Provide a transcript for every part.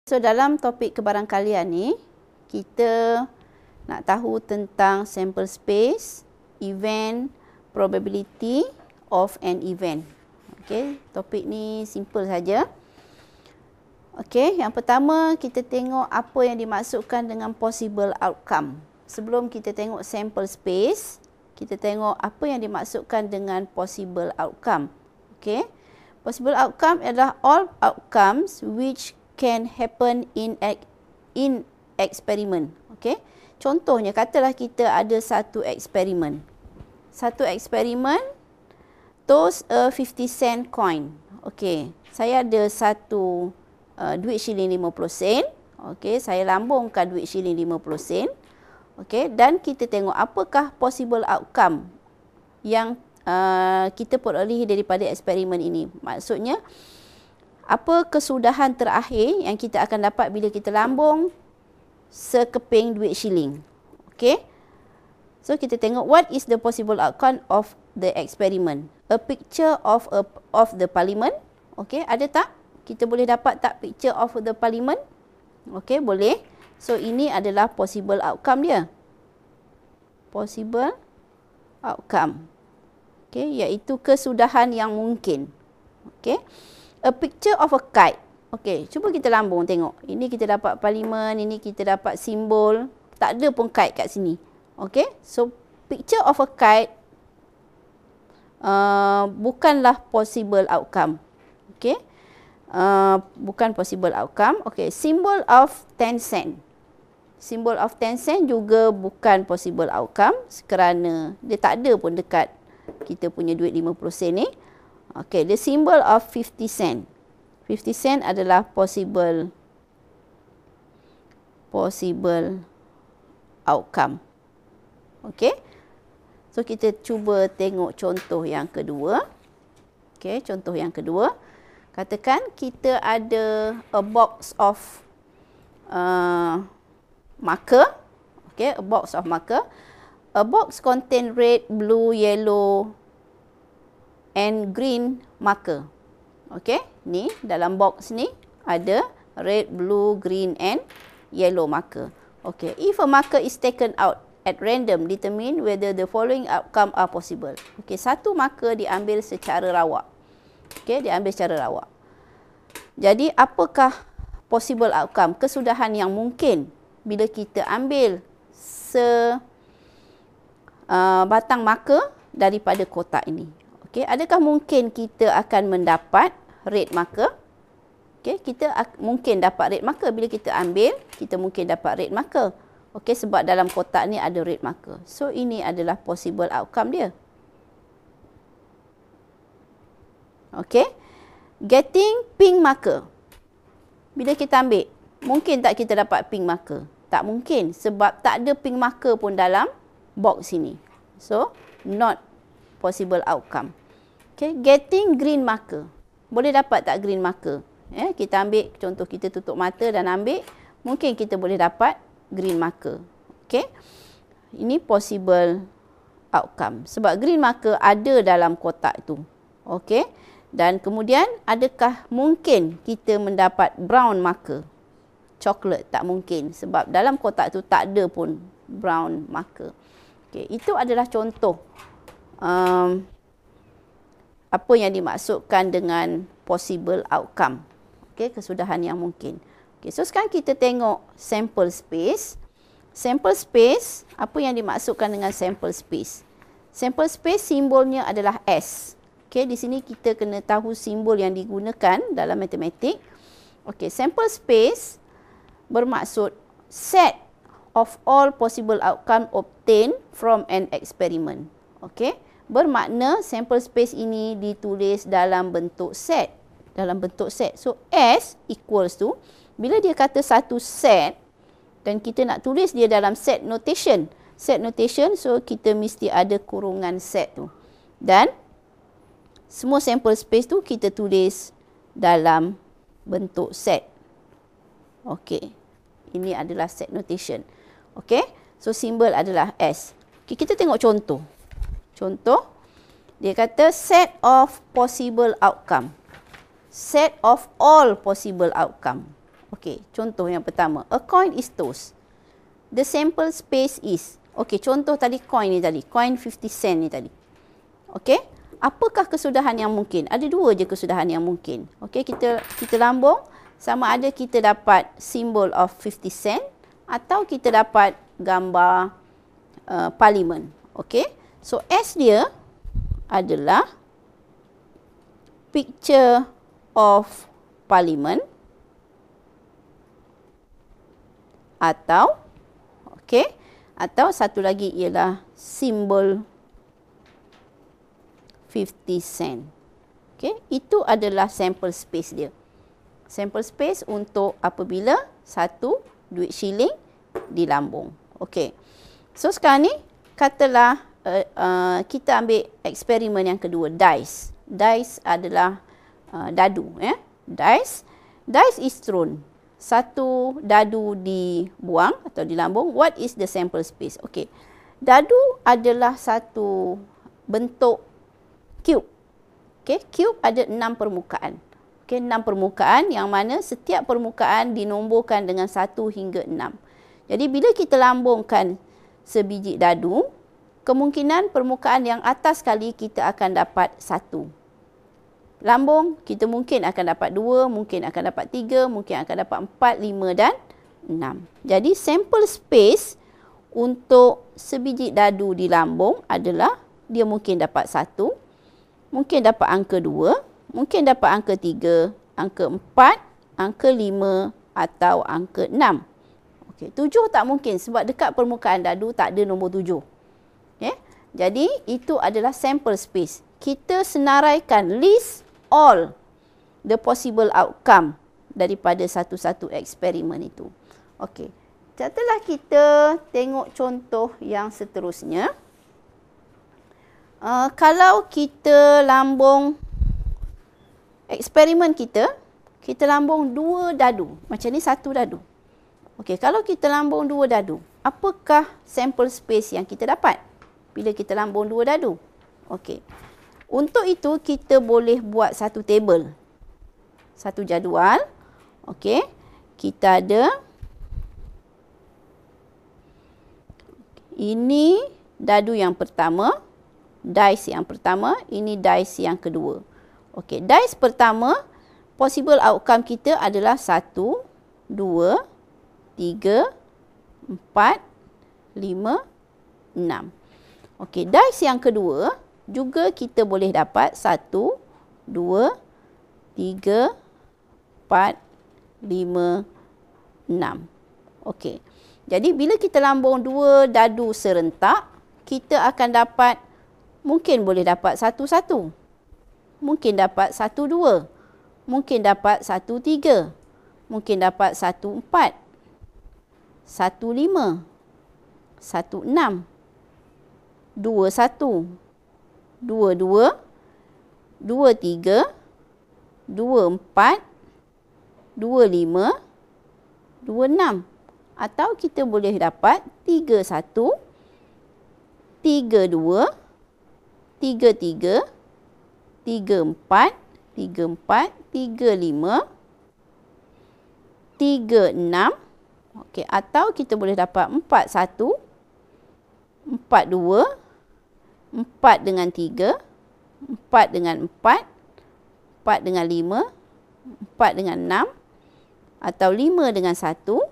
So, dalam topik kebarangkalian ni, kita nak tahu tentang sample space, event, probability of an event. Okey, topik ni simple saja. Okey, yang pertama kita tengok apa yang dimaksudkan dengan possible outcome. Sebelum kita tengok sample space, kita tengok apa yang dimaksudkan dengan possible outcome. Okey, possible outcome adalah all outcomes which can happen in experiment. Okey. Contohnya, katalah kita ada satu eksperimen. Satu eksperimen toss a 50 cent coin. Okey. Saya ada satu duit shilling 50 sen. Okey, saya lambungkan duit shilling 50 sen. Okey, dan kita tengok apakah possible outcome yang kita perolehi daripada eksperimen ini. Maksudnya, apa kesudahan terakhir yang kita akan dapat bila kita lambung sekeping duit shilling. Okey. So, kita tengok what is the possible outcome of the experiment. A picture of the parliament. Okey, ada tak? Kita boleh dapat tak picture of the parliament? Okey, boleh. So, ini adalah possible outcome dia. Possible outcome. Okey, iaitu kesudahan yang mungkin. Okey. A picture of a kite. Okey, cuba kita lambung tengok. Ini kita dapat parlimen, ini kita dapat simbol. Tak ada pun kite kat sini. Okey, so picture of a kite bukanlah possible outcome. Okey, bukan possible outcome. Okey, symbol of 10 cent. Symbol of 10 cent juga bukan possible outcome kerana dia tak ada pun dekat kita punya duit 50 sen ni. Okey, the symbol of 50 cent. 50 cent adalah possible outcome. Okey. So, kita cuba tengok contoh yang kedua. Okey, contoh yang kedua. Katakan kita ada a box of marker. Okey, a box of marker. A box contain red, blue, yellow and green marker. Okey, ni dalam box ni ada red, blue, green and yellow marker. Okey, if a marker is taken out at random, determine whether the following outcome are possible. Okey, satu marker diambil secara rawak. Okey, diambil secara rawak. Jadi, apakah possible outcome, kesudahan yang mungkin bila kita ambil batang marker daripada kotak ini? Okey, adakah mungkin kita akan mendapat red marker? Okey, kita mungkin dapat red marker bila kita ambil, kita mungkin dapat red marker. Okey, sebab dalam kotak ni ada red marker. So, ini adalah possible outcome dia. Okey, getting pink marker. Bila kita ambil, mungkin tak kita dapat pink marker? Tak mungkin sebab tak ada pink marker pun dalam box ini. So, not possible outcome. Okay, getting green marker. Boleh dapat tak green marker? Kita ambil, contoh kita tutup mata dan ambil, mungkin kita boleh dapat green marker. Okay, ini possible outcome. Sebab green marker ada dalam kotak itu. Okay, dan kemudian adakah mungkin kita mendapat brown marker? Coklat, tak mungkin. Sebab dalam kotak itu tak ada pun brown marker. Okay, itu adalah contoh apa yang dimaksudkan dengan possible outcome. Okey, kesudahan yang mungkin. Okey, so sekarang kita tengok sample space. Sample space, apa yang dimaksudkan dengan sample space? Sample space simbolnya adalah S. Okey, di sini kita kena tahu simbol yang digunakan dalam matematik. Okey, sample space bermaksud set of all possible outcome obtained from an experiment. Okey, bermakna sample space ini ditulis dalam bentuk set. Dalam bentuk set. So, S equals to, bila dia kata satu set, dan kita nak tulis dia dalam set notation. Set notation, so kita mesti ada kurungan set tu. Dan, semua sample space tu kita tulis dalam bentuk set. Okey, ini adalah set notation. Okey, so simbol adalah S. Okay, kita tengok contoh. Contoh, dia kata set of possible outcome. Set of all possible outcome. Okey, contoh yang pertama. A coin is tossed. The sample space is. Okey, contoh tadi coin ni tadi. Coin 50 sen ni tadi. Okey, apakah kesudahan yang mungkin? Ada dua je kesudahan yang mungkin. Okey, kita lambung sama ada kita dapat symbol of 50 sen atau kita dapat gambar parlimen. Okey, so S dia adalah picture of parliament atau okey, atau satu lagi ialah simbol 50 sen. Okey, itu adalah sample space dia. Sample space untuk apabila satu duit shilling dilambung. Okey. So sekarang ni katalah kita ambil eksperimen yang kedua, dice. Dice adalah dadu, ya. Dice is thrown. Satu dadu dibuang atau dilambung. What is the sample space? Okey. Dadu adalah satu bentuk cube. Okey, cube ada 6 permukaan. Okey, 6 permukaan yang mana setiap permukaan dinomborkan dengan 1 hingga 6. Jadi bila kita lambungkan sebiji dadu, kemungkinan permukaan yang atas sekali kita akan dapat 1. Lambung, kita mungkin akan dapat 2, mungkin akan dapat 3, mungkin akan dapat 4, 5 dan 6. Jadi sample space untuk sebiji dadu di lambung adalah dia mungkin dapat 1, mungkin dapat angka 2, mungkin dapat angka 3, angka 4, angka 5 atau angka 6. Okey, 7 tak mungkin sebab dekat permukaan dadu tak ada nombor 7. Okay? Jadi itu adalah sample space. Kita senaraikan list all the possible outcome daripada satu-satu eksperimen itu. Okey. Setelah kita tengok contoh yang seterusnya. Kalau kita lambung eksperimen kita lambung 2 dadu. Macam ni 1 dadu. Okey, kalau kita lambung 2 dadu, apakah sample space yang kita dapat bila kita lambung 2 dadu? Okey. Untuk itu kita boleh buat satu table. Satu jadual. Okey. Kita ada ini dadu yang pertama, dice yang pertama, ini dice yang kedua. Okey, dice pertama possible outcome kita adalah 1, 2, 3, 4, 5, 6. Okey, dice yang kedua juga kita boleh dapat 1, 2, 3, 4, 5, 6. Okey. Jadi bila kita lambung 2 dadu serentak, kita akan dapat, mungkin boleh dapat 1, 1. Mungkin dapat 1, 2. Mungkin dapat 1, 3. Mungkin dapat 1, 4. 1, 5. 1, 6. 2, 1. 2, 2. 2, 3. 2, 4. 2, 5. 2, 6. Atau kita boleh dapat 3, 1. 3, 2. 3, 3. 3, 4. 3, 4. 3, 5. 3, 6. Okey, atau kita boleh dapat 4, 1. 4, 2. 4 dengan 3. 4 dengan 4. 4 dengan 5. 4 dengan 6. Atau 5 dengan 1.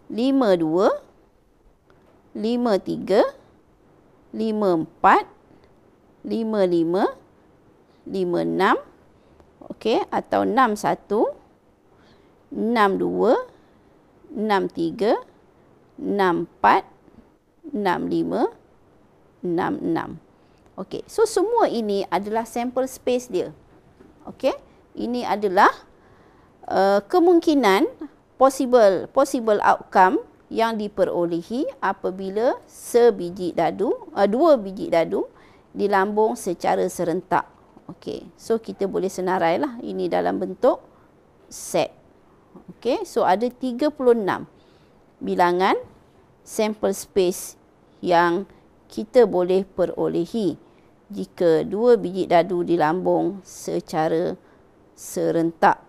5, 2. 5, 3. 5, 4. 5, 5. 5, 6. Okey, atau 6, 1. 6, 2. 6, 3. 6, 4. 6, 5. 6, 6. Okey, so semua ini adalah sample space dia. Okey, ini adalah kemungkinan possible outcome yang diperolehi apabila sebiji dadu, 2 biji dadu dilambung secara serentak. Okey, so kita boleh senarailah ini dalam bentuk set. Okey, so ada 36 bilangan sample space yang kita boleh perolehi jika 2 biji dadu dilambung secara serentak.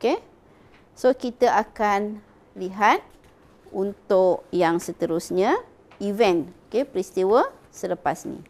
Okey. So kita akan lihat untuk yang seterusnya, event, okey, peristiwa selepas ni.